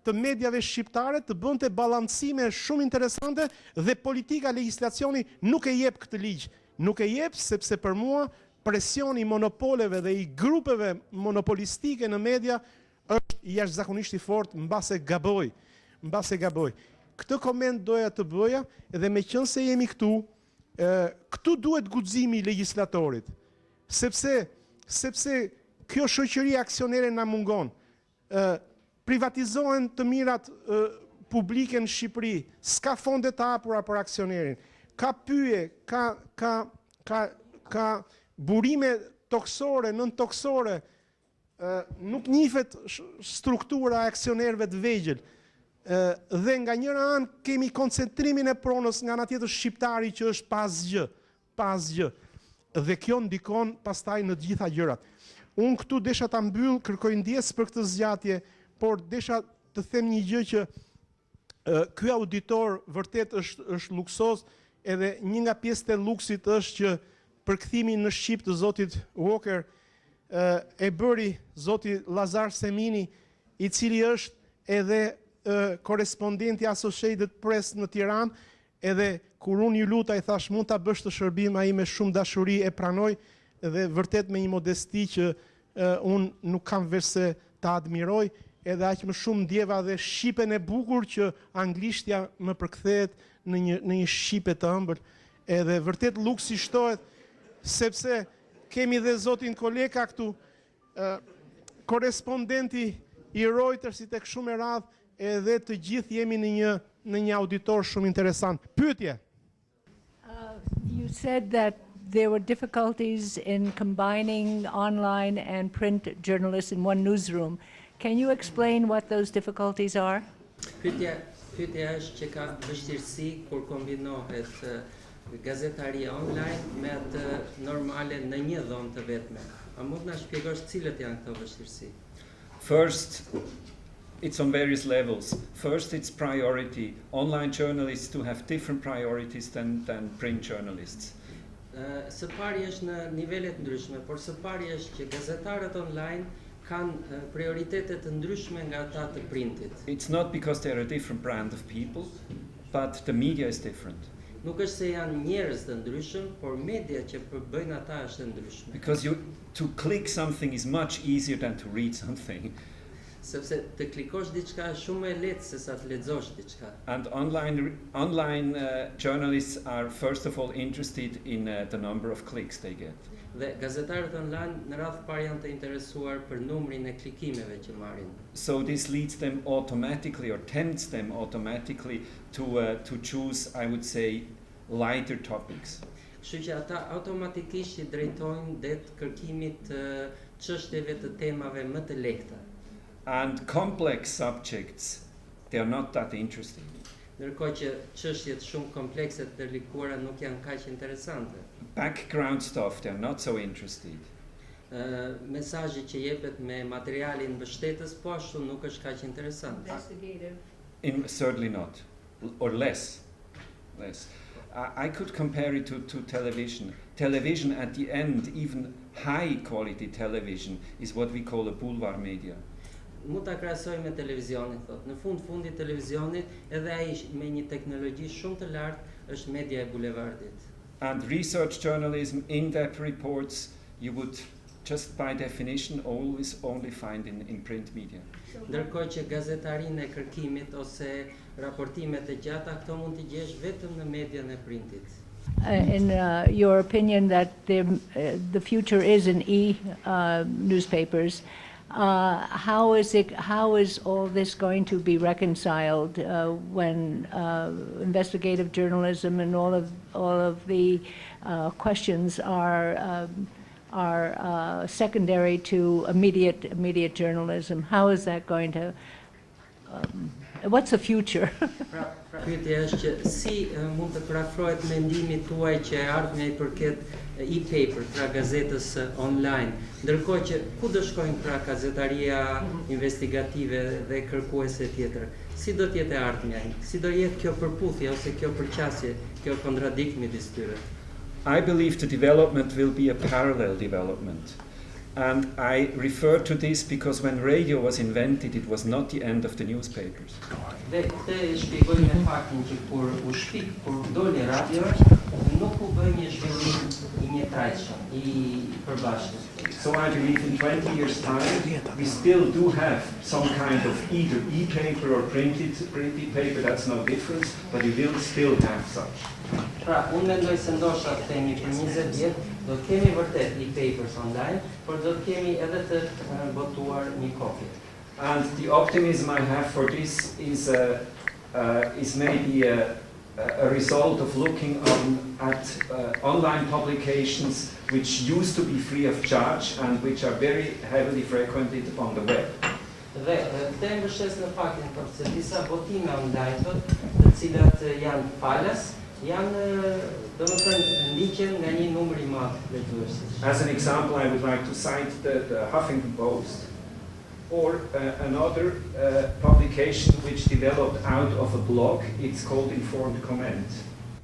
të mediave shqiptare të bënte balancime shumë interesante dhe politika legjislacioni nuk e jep këtë ligj. Nuk e jep sepse për mua presioni i monopoleve dhe i grupeve monopolistike në media është jashtëzakonisht i fortë, mbase gaboj. Këtë koment doja të bëja dhe meqense jemi këtu, këtu duhet guximi i legjislatorit. Sepse kjo shoqëri aksionere na mungon. Privatizohen të mirat publike në Shqipëri, s'ka fonde të hapura për aksionerin, ka pyje, ka burime toksore, nën toksore, nuk njifet struktura e aksionerëve të vegjël. Dhe nga njëra anë kemi koncentrimin e pronës nga ana tjetër shqiptari që është pasgjë. Dhe kjo ndikon pastaj në të gjitha gjërat. Unë këtu desha ta mbyll, kërkoj ndjes për këtë zgjatje, por desha të them një gjë që ky auditor vërtet është luksos, edhe një nga pjesët e luksit është që përkthimi në shqip të zotit Walker e bëri zoti Lazar Semini, i cili është edhe korespondenti Associated Press në Tiranë, edhe kur unë ju luta i thash mund ta bësh të shërbim, ai me shumë dashuri e pranoi dhe vërtet me një modesti që unë nuk kam vesh se ta admiroj, edhe aq më shumë ndjeva dhe shqipen e bukur që anglishtja më përkthehet në një shqipe të ëmbël, edhe vërtet luksi shtohet, sepse kemi dhe zotin kolega këtu, korespondenti i Reutersit tek shumë e radhë, edhe të gjithë jemi në një auditor shumë interesant. Pyetje. You said that there were difficulties in combining online and print journalists in one newsroom. Can you explain what those difficulties are? Pyetja është që ka vështirësi kur kombinohet gazetaria online me atë normale në një dhomë të vetme. A mund na shpjegosh cilët janë këto vështirësi? First, it's on various levels. First, it's priority. Online journalists to have different priorities than print journalists. Së pari është në nivelet ndryshme, por së pari është që gazetarët online kanë prioritete të ndryshme nga ata të printit. It's not because they're a different brand of people, but the media is different. Nuk është se janë njerëz të ndryshëm, por media që përbëjnë ata është e ndryshme. Because to click something is much easier than to read something. Sepse të klikosh diçka është shumë e lehtë se sa të lexosh diçka. And online journalists are first of all interested in the number of clicks they get. Dhe gazetarët online në radhë parë janë të interesuar për numrin e klikimeve që marrin. So this leads them automatically or tempts them automatically to choose, I would say, lighter topics. Kështu që ata automatikisht I drejtojnë det kërkimit të çështjeve të temave më të lehta. And complex subjects, they are not that interesting. Ndërkohë që çështjet shumë komplekse të delikuara nuk janë kaq interesante. Background stuff, they are not so interested. Mesazhi që jepet me materialin mbështetës po ashtu nuk është kaq interesant. Certainly not, or less. I could compare it to television. Television at the end, even high quality television, is what we call a boulevard media. Mund ta krahasoj me televizionin, thotë. Në fundi televizioni, edhe ai me një teknologji shumë të lartë është media e bulevardit. And research journalism, in-depth reports, you would just by definition always only find in print media. Ndërkohë që gazetarinë e kërkimit ose raportimet e gjata, këto mund t'i gjesh vetëm në median e printit. In your opinion that the future is in newspapers, how is all this going to be reconciled when investigative journalism and all of the questions are secondary to immediate journalism? How is that going to what's the future? Pyetja është që si mund të parafrohet mendimi tuaj që ardhmja I përket e-paper, pra gazetës online, ndërkohë që ku do shkojnë pra gazetaria investigative dhe kërkuese tjetër? Si do të jetë ardhmja? Si do jetë kjo përputhje ose kjo përqasje, kjo kontradikt midis tyre? I believe the development will be a parallel development. And I refer to this because when radio was invented, it was not the end of the newspapers. Dhe këtë shpjegoj me faktin që kur u shpik, kur doli radio, nuk u bë një zhvillim I njëtrajtshëm, I përbashkët. So I believe in 20 years' time, we still do have some kind of either e-paper or printed paper, that's no difference, but we will still have such. Pra, unë mendoj se ndoshta të themi për 20 vjet, do të kemi vërtet e-papers online, por do të kemi edhe të botuar një kopje. And the optimism I have for this is maybe a result of looking at online publications which used to be free of charge and which are very heavily frequented on the web. Dhe këtë e mbështes në faktin se disa botime online të cilat janë falas, janë domethënë ndiqen nga një numër I madh lexuesish. As an example, I would like to cite the Huffington Post, or another publication which developed out of a blog. It's called Informed Comment.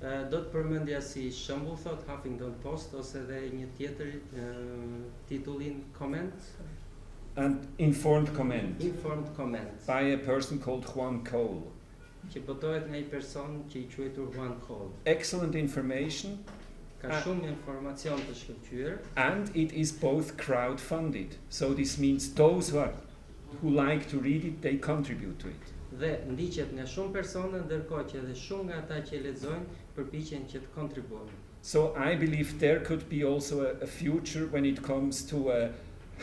Do të përmendja si shembull thot Huffington Post ose edhe një tjetër titullin Comment. And Informed Comment. Informed Comment. By a person called Juan Cole. Që botohet nga një person që I quajtur Juan Cole. Excellent information. Ka shumë informacion të shkëlqyer. And it is both crowd-funded. So this means those who like to read it, they contribute to it. Dhe ndiqet nga shumë persona, ndërkohë që edhe shumë nga ata që lexojnë përpiqen që të kontribuojnë. So I believe there could be also a future when it comes to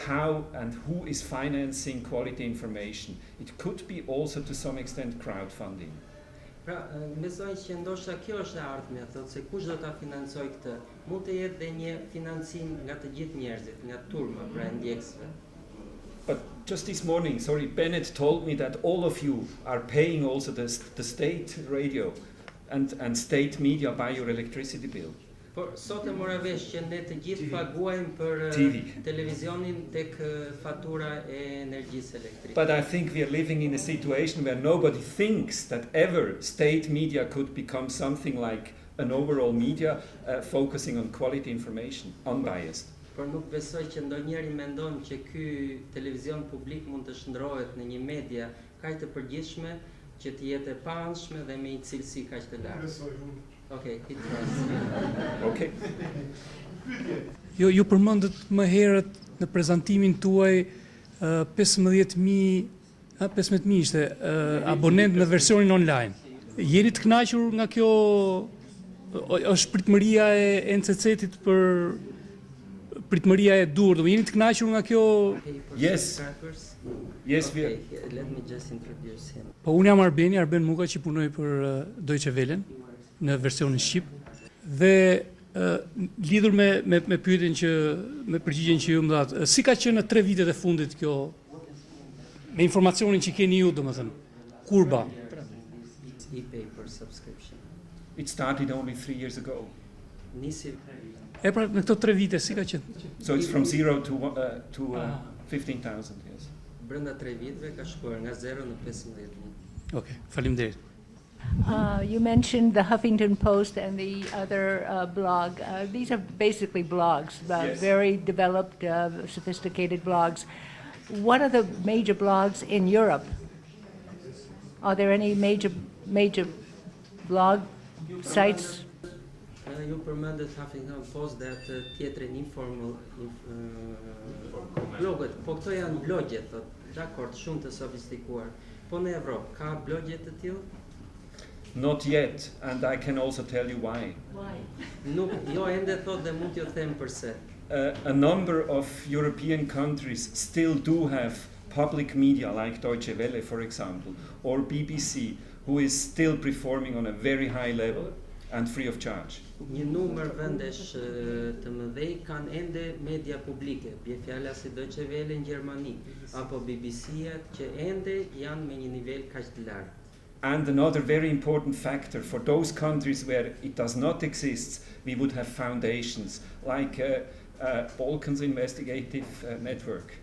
how and who is financing quality information. It could be also to some extent crowdfunding. Pra, besoj që ndoshta kjo është e ardhmja, thotë se kush do ta financojë këtë. Mund të jetë dhe një financim nga të gjithë njerëzit, nga turma, pra ndjekësve. But just this morning, Bennett told me that all of you are paying also the state radio and state media by your electricity bill. Por sot e mora vesh që ne të gjithë paguajmë për televizionin tek fatura e energjisë elektrike. But I think we are living in a situation where nobody thinks that ever state media could become something like an overall media focusing on quality information, unbiased. Por nuk besoj që ndonjëri mendon që ky televizion publik mund të shndrohet në një media kaq të përgjithshme që të jetë e paanshme dhe me një cilësi kaq të lartë. Okay, Okay. Ju përmendët më herët në prezantimin tuaj 15.000 ishte abonent në versionin online. Jeni të kënaqur nga kjo është pritëmëria e NCC-tit për pritëmëria e dur, jeni të kënaqur nga kjo? Yes. Yes, okay, let me just introduce him. Po unë jam Arben Muka që punoj për Deutsche Wellen në versionin shqip dhe lidhur me pyetjen që me përgjigjen që ju më thatë, si ka qenë në 3 vitet e fundit kjo me informacionin që keni ju, domethënë, kurba? E-paper subscription. It started only 3 years ago. Nisi. Pra në këto 3 vite si ka qenë? So it's from 0 to 15,000, yes. Brenda 3 viteve ka shkuar nga 0 në 15.000. Okay, faleminderit. You mentioned the Huffington Post and the other blog. These are basically blogs, Yes. very developed, sophisticated blogs. What are the major blogs in Europe? Are there any major blog sites? Ju përmendet Huffington Post dhe atë tjetrin informal blogët, po këto janë blogje, thotë, dakord, shumë të sofistikuar. Po në Evropë ka blogje të tillë? Not yet, and I can also tell you why. Why? Nuk, jo ende thotë dhe mund t'ju them përse. A number of European countries still do have public media like Deutsche Welle, for example, or BBC, who is still performing on a very high level and free of charge. Një numër vendesh të mëdhej kanë ende media publike, bie fjala si Deutsche Welle në Gjermani, apo BBC-at që ende janë me një nivel kaq të lartë. And another very important factor for those countries where it does not exist, we would have foundations like Balkans Investigative Network.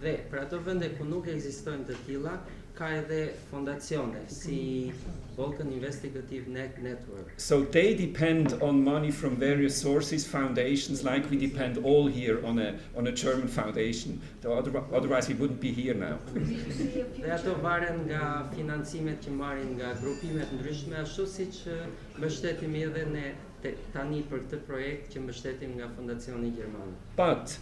Dhe për ato vende ku nuk ekzistojnë të tilla, ka edhe fondacione si Balkan Investigative Network. So they depend on money from various sources, foundations, like we depend all here on a German foundation. Otherwise we wouldn't be here now. Dhe ato varen nga financimet që marrin nga grupimet ndryshme, ashtu siç mbështetemi edhe ne tani për këtë projekt që mbështetim nga Fondacioni Gjerman. But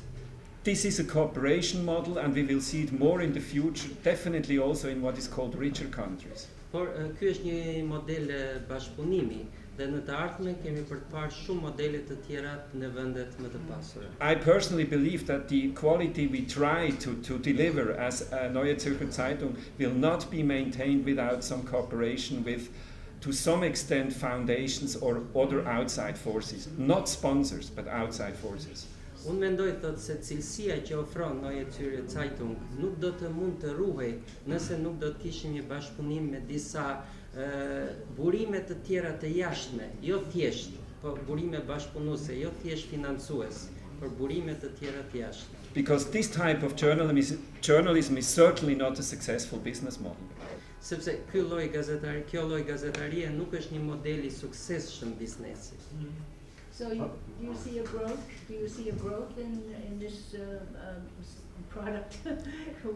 this is a cooperation model, and we will see it more in the future, definitely also in what is called richer countries. Por ky është një model bashkëpunimi dhe në të ardhmen kemi për të parë shumë modele të tjera në vendet më të pasura. I personally believe that the quality we try to deliver as a Neue Zürcher Zeitung will not be maintained without some cooperation with, to some extent, foundations or other outside forces. Not sponsors, but outside forces. Unë mendoj thotë se cilësia që ofron Neue Zürcher Zeitung nuk do të mund të ruhej nëse nuk do të kishim një bashkëpunim me disa burime të tjera të jashtme, jo thjesht, po burime bashkëpunuese, jo thjesht financues, por burime të tjera të jashtme. Because this type of journalism is certainly not a successful business model. Sepse kjo lloj gazetarie nuk është një model I suksesshëm biznesi. So do you see a growth? Do you see a growth in this product,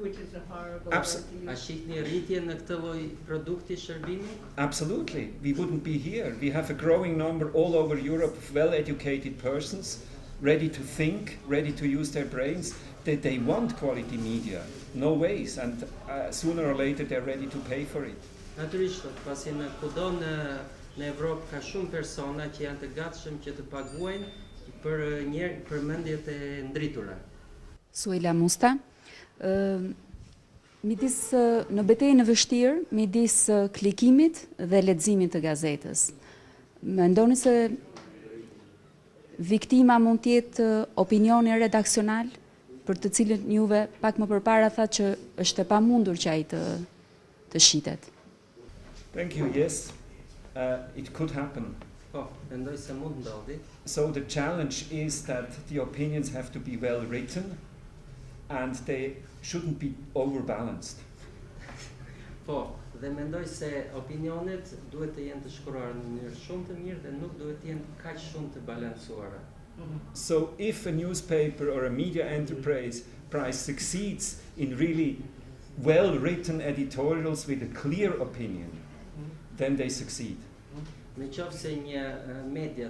which is a horrible word to use? A shihni rritje në këtë lloj produkti shërbimi? Absolutely. We wouldn't be here. We have a growing number all over Europe of well-educated persons, ready to think, ready to use their brains. They want quality media, no ways, and sooner or later they're ready to pay for it. Natyrisht, pasi në kudo në Evropë ka shumë persona që janë të gatshëm që të paguajnë për mendjet e ndritura. Suela Musta, midis në betejën e vështirë, midis klikimit dhe leximit të gazetës. Mendoni se viktima mund të jetë opinioni redaksional, për të cilën juve pak më përpara thatë që është e pamundur që ai të shitet? Thank you. Yes, it could happen. Po, mendoj se mund ndodhi. So the challenge is that the opinions have to be well written and they shouldn't be overbalanced. Po, dhe mendoj se opinionet duhet të jenë të shkruara në mënyrë shumë të mirë dhe nuk duhet të jenë kaq shumë të balancuara. So if a newspaper or a media enterprise succeeds in really well-written editorials with a clear opinion, then they succeed. Në qoftë se një media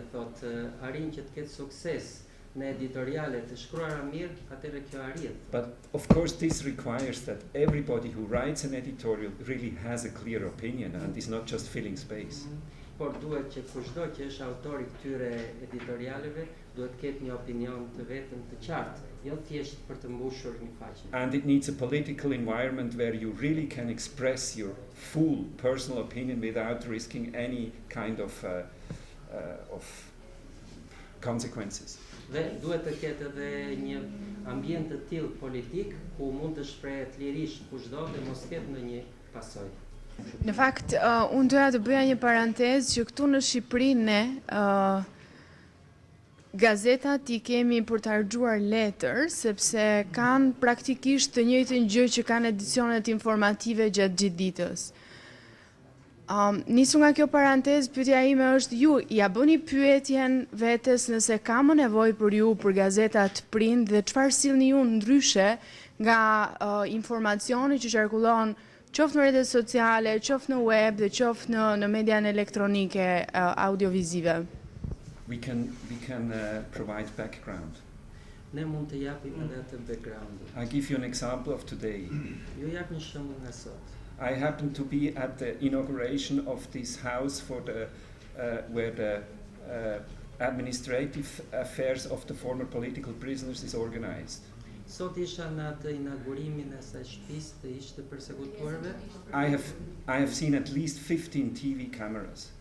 arrin që të ketë sukses në editoriale të shkruara mirë, atëherë kjo arrit. But of course this requires that everybody who writes an editorial really has a clear opinion and is not just filling space. Por duhet që kushdo që është autori këtyre editorialeve duhet të ketë një opinion të vetëm të qartë, jo thjesht për të mbushur një faqe. And it needs a political environment where you really can express your full personal opinion without risking any kind of consequences. Dhe duhet të ketë edhe një ambient të tillë politik ku mund të shprehet lirisht kushdo dhe mos ketë ndonjë pasojë. Në fakt, unë doja të bëja një parantezë që këtu në Shqipëri ne gazetat I kemi për të harxuar letër, sepse kanë praktikisht të njëjtën gjë që kanë edicionet informative gjatë gjithë ditës. Nisu nga kjo parantezë, pyetja ime është ju, ja bëni pyetjen vetes nëse ka më nevojë për ju për gazetat print dhe çfarë sillni ju ndryshe nga informacioni që qarkullon qoftë në rrjetet sociale, qoftë në web dhe qoftë në median elektronike audiovizive. We can provide background. Ne mund të japim edhe atë background. I give you an example of today. Ju jap një shembull nga sot. I happened to be at the inauguration of this house for the where the administrative affairs of the former political prisoners is organized. Sot isha në atë inaugurimin e asaj shtëpisë të ish të përsekutuarve. I have seen at least 15 TV cameras.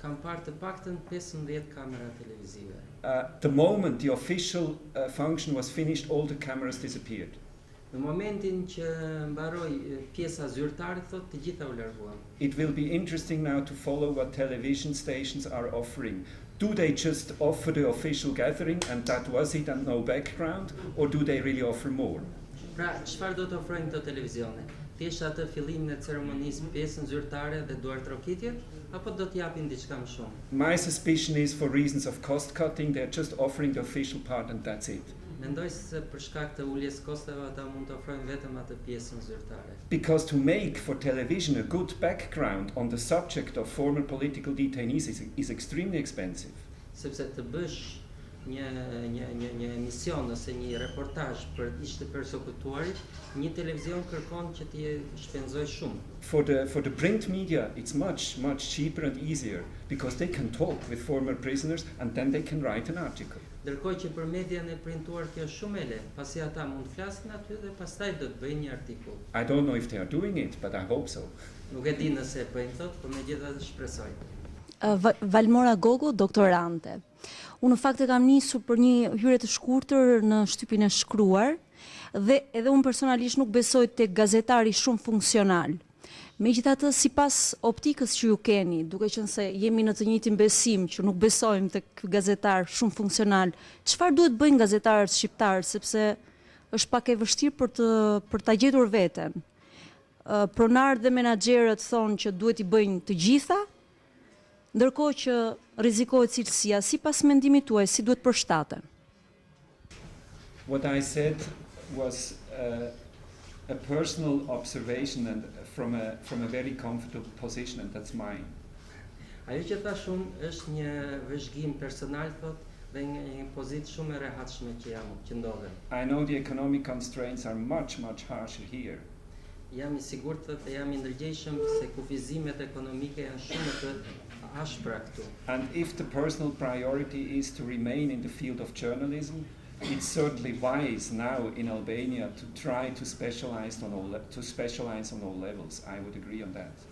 Kam parë të paktën 15 kamera televizive. The moment the official function was finished, all the cameras disappeared. Në momentin që mbaroi pjesa zyrtare, thotë të gjitha u larguan. It will be interesting now to follow what television stations are offering. Do they just offer the official gathering and that was it and no background, or do they really offer more? Pra, çfarë do të ofrojnë këto televizione? thjesht atë fillimin e ceremonisë pjesën zyrtare dhe duart trokitjet, apo do t'japin diçka më shumë? My suspicion is for reasons of cost cutting, they're just offering the official part and that's it. Mendoj se për shkak të uljes kosteve ata mund të ofrojnë vetëm atë pjesën zyrtare. Because to make for television a good background on the subject of former political detainees is extremely expensive. Sepse të bësh një emision ose një reportazh për ish të persekutuarit, një televizion kërkon që t'i shpenzoj shumë. For the print media, it's much cheaper and easier because they can talk with former prisoners and then they can write an article. Ndërkohë që për median e printuar kjo është shumë e lehtë, pasi ata mund të flasin aty dhe pastaj do të bëjnë një artikull. I don't know if they are doing it, but I hope so. Nuk e di nëse e bëjnë thotë, por megjithatë shpresoj. Valmora Gogo, doktorante. Unë në fakt e kam nisur për një hyrje të shkurtër në shtypin e shkruar dhe edhe unë personalisht nuk besoj tek gazetari shumë funksional. Megjithatë, sipas optikës që ju keni, duke qenë se jemi në të njëjtin besim që nuk besojmë tek gazetar shumë funksional, çfarë duhet bëjnë gazetarët shqiptar sepse është pak e vështirë për ta gjetur veten. Pronarët dhe menaxherët thonë që duhet i bëjnë të gjitha, ndërkohë që rrezikohet cilësia, sipas mendimit tuaj, si duhet përshtaten? What I said was a personal observation and from a very comfortable position, and that's mine. Ajo që thash unë është një vëzhgim personal, thotë, dhe një pozitë shumë e rehatshme që ndodhem. I know the economic constraints are much harsher here. Jam I sigurt dhe jam I ndërgjegjshëm se kufizimet ekonomike janë shumë të ashpra këtu. And if the personal priority is to remain in the field of journalism, it's certainly wise now in Albania to try to specialize on all levels. I would agree on that.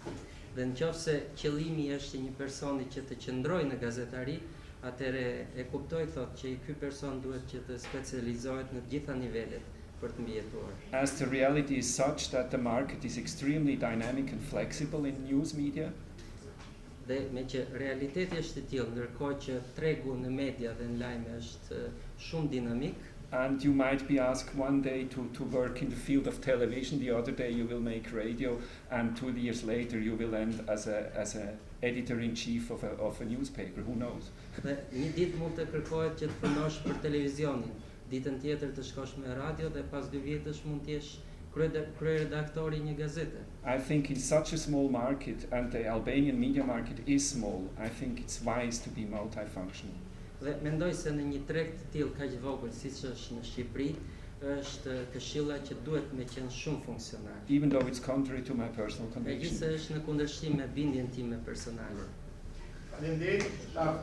Dhe nëse qëllimi është një personi që të qëndrojë në gazetari, atëherë e kuptoj thotë që ky person duhet që të specializohet në të gjitha nivelet për të mbijetuar. As the reality is such that the market is extremely dynamic and flexible in news media, dhe me që realiteti është I tillë, ndërkohë që tregu në media dhe në lajme është shumë dinamik. and you might be asked one day to work in the field of television, the other day you will make radio, and 2 years later you will end as a editor-in-chief of a newspaper, who knows? Dhe një ditë mund të kërkohet që të punosh për televizionin, ditën tjetër të shkosh me radio dhe pas 2 vjetësh mund të jesh kryeredaktori I një gazete. I think in such a small market, and the Albanian media market is small, I think it's wise to be multifunctional. Dhe mendoj se në një treg të tillë kaq vogël siç është në Shqipëri, është këshilla që duhet me qenë shumë funksional. Even though it's contrary to my personal conviction. Megjithëse është në kundërshtim me bindjen time personale. Faleminderit.